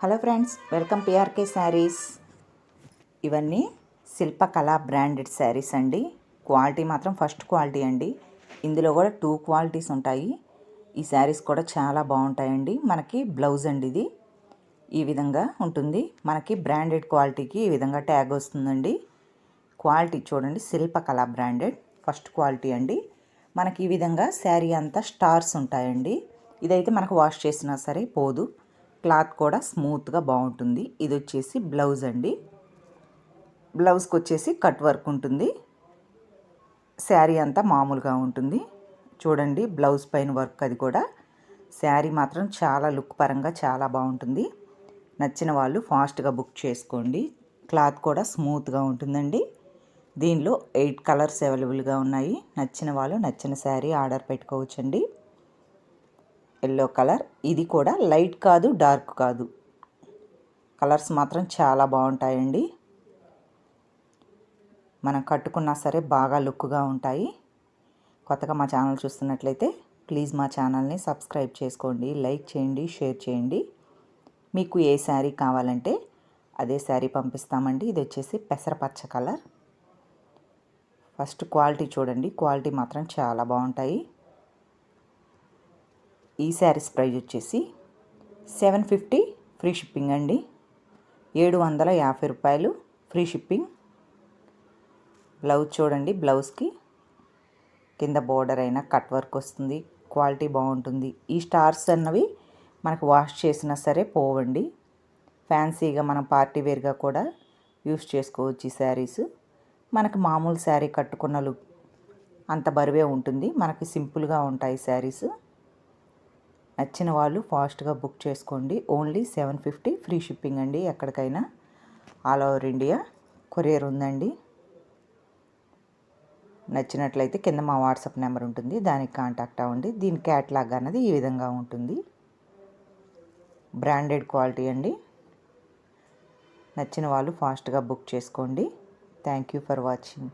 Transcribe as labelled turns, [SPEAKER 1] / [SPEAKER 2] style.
[SPEAKER 1] Hello friends, welcome PRK saris. ఇవన్నీ శిల్పకళ branded saris అండి. క్వాలిటీ మాత్రం ఫస్ట్ క్వాలిటీ అండి. ఇందులో కూడా 2 క్వాలిటీస్ ఉంటాయి. ఈ శారీస్ కూడా చాలా బాగుంటాయండి. మనకి బ్లౌజ్ అండి ఇది ఈ విధంగా ఉంటుంది. మనకి బ్రాండెడ్ క్వాలిటీకి ఈ విధంగా ట్యాగ్ వస్తుందండి. క్వాలిటీ చూడండి, శిల్పకళ బ్రాండెడ్ ఫస్ట్ క్వాలిటీ అండి. మనకి ఈ విధంగా శారీ అంతా స్టార్స్ ఉంటాయండి. ఇదైతే మనకు వాష్ చేసినా సరే పోదు. క్లాత్ కూడా స్మూత్గా బాగుంటుంది. ఇది వచ్చేసి బ్లౌజ్ అండి. బ్లౌజ్కి వచ్చేసి కట్ వర్క్ ఉంటుంది. శారీ అంతా మామూలుగా ఉంటుంది. చూడండి బ్లౌజ్ పైన వర్క్, అది కూడా. శారీ మాత్రం చాలా లుక్ పరంగా చాలా బాగుంటుంది. నచ్చిన వాళ్ళు ఫాస్ట్గా బుక్ చేసుకోండి. క్లాత్ కూడా స్మూత్గా ఉంటుందండి. దీనిలో 8 కలర్స్ అవైలబుల్గా ఉన్నాయి. నచ్చిన వాళ్ళు నచ్చిన శారీ ఆర్డర్ పెట్టుకోవచ్చండి. ఎల్లో కలర్, ఇది కూడా లైట్ కాదు డార్క్ కాదు, కలర్స్ మాత్రం చాలా బాగుంటాయండి. మనం కట్టుకున్నా సరే బాగా లుక్గా ఉంటాయి. కొత్తగా మా ఛానల్ చూస్తున్నట్లయితే ప్లీజ్ మా ఛానల్ని సబ్స్క్రైబ్ చేసుకోండి, లైక్ చేయండి, షేర్ చేయండి. మీకు ఏ శారీ కావాలంటే అదే శారీ పంపిస్తామండి. ఇది వచ్చేసి పెసరపచ్చ కలర్. ఫస్ట్ క్వాలిటీ చూడండి, క్వాలిటీ మాత్రం చాలా బాగుంటాయి. ఈ శారీస్ ప్రైస్ వచ్చేసి 750 ఫ్రీ షిప్పింగ్ అండి. 750 రూపాయలు ఫ్రీ షిప్పింగ్. బ్లౌజ్ చూడండి, బ్లౌజ్కి కింద బోర్డర్ అయినా కట్ వర్క్ వస్తుంది. క్వాలిటీ బాగుంటుంది. ఈ స్టార్స్ అన్నవి మనకు వాష్ చేసినా సరే పోవండి. ఫ్యాన్సీగా మనం పార్టీ వేర్గా కూడా యూస్ చేసుకోవచ్చు. ఈ శారీస్ మనకు మామూలు శారీ కట్టుకున్న లుక్ అంత బరువే ఉంటుంది. మనకి సింపుల్గా ఉంటాయి శారీస్. నచ్చిన వాళ్ళు ఫాస్ట్గా బుక్ చేసుకోండి. ఓన్లీ 750 ఫ్రీ షిప్పింగ్ అండి. ఎక్కడికైనా ఆల్ ఓవర్ ఇండియా కొరియర్ ఉందండి. నచ్చినట్లయితే కింద మా వాట్సాప్ నెంబర్ ఉంటుంది, దానికి కాంటాక్ట్ అవ్వండి. దీని క్యాట్లాగ్ అన్నది ఈ విధంగా ఉంటుంది. బ్రాండెడ్ క్వాలిటీ అండి. నచ్చిన వాళ్ళు ఫాస్ట్గా బుక్ చేసుకోండి. Thank you for watching.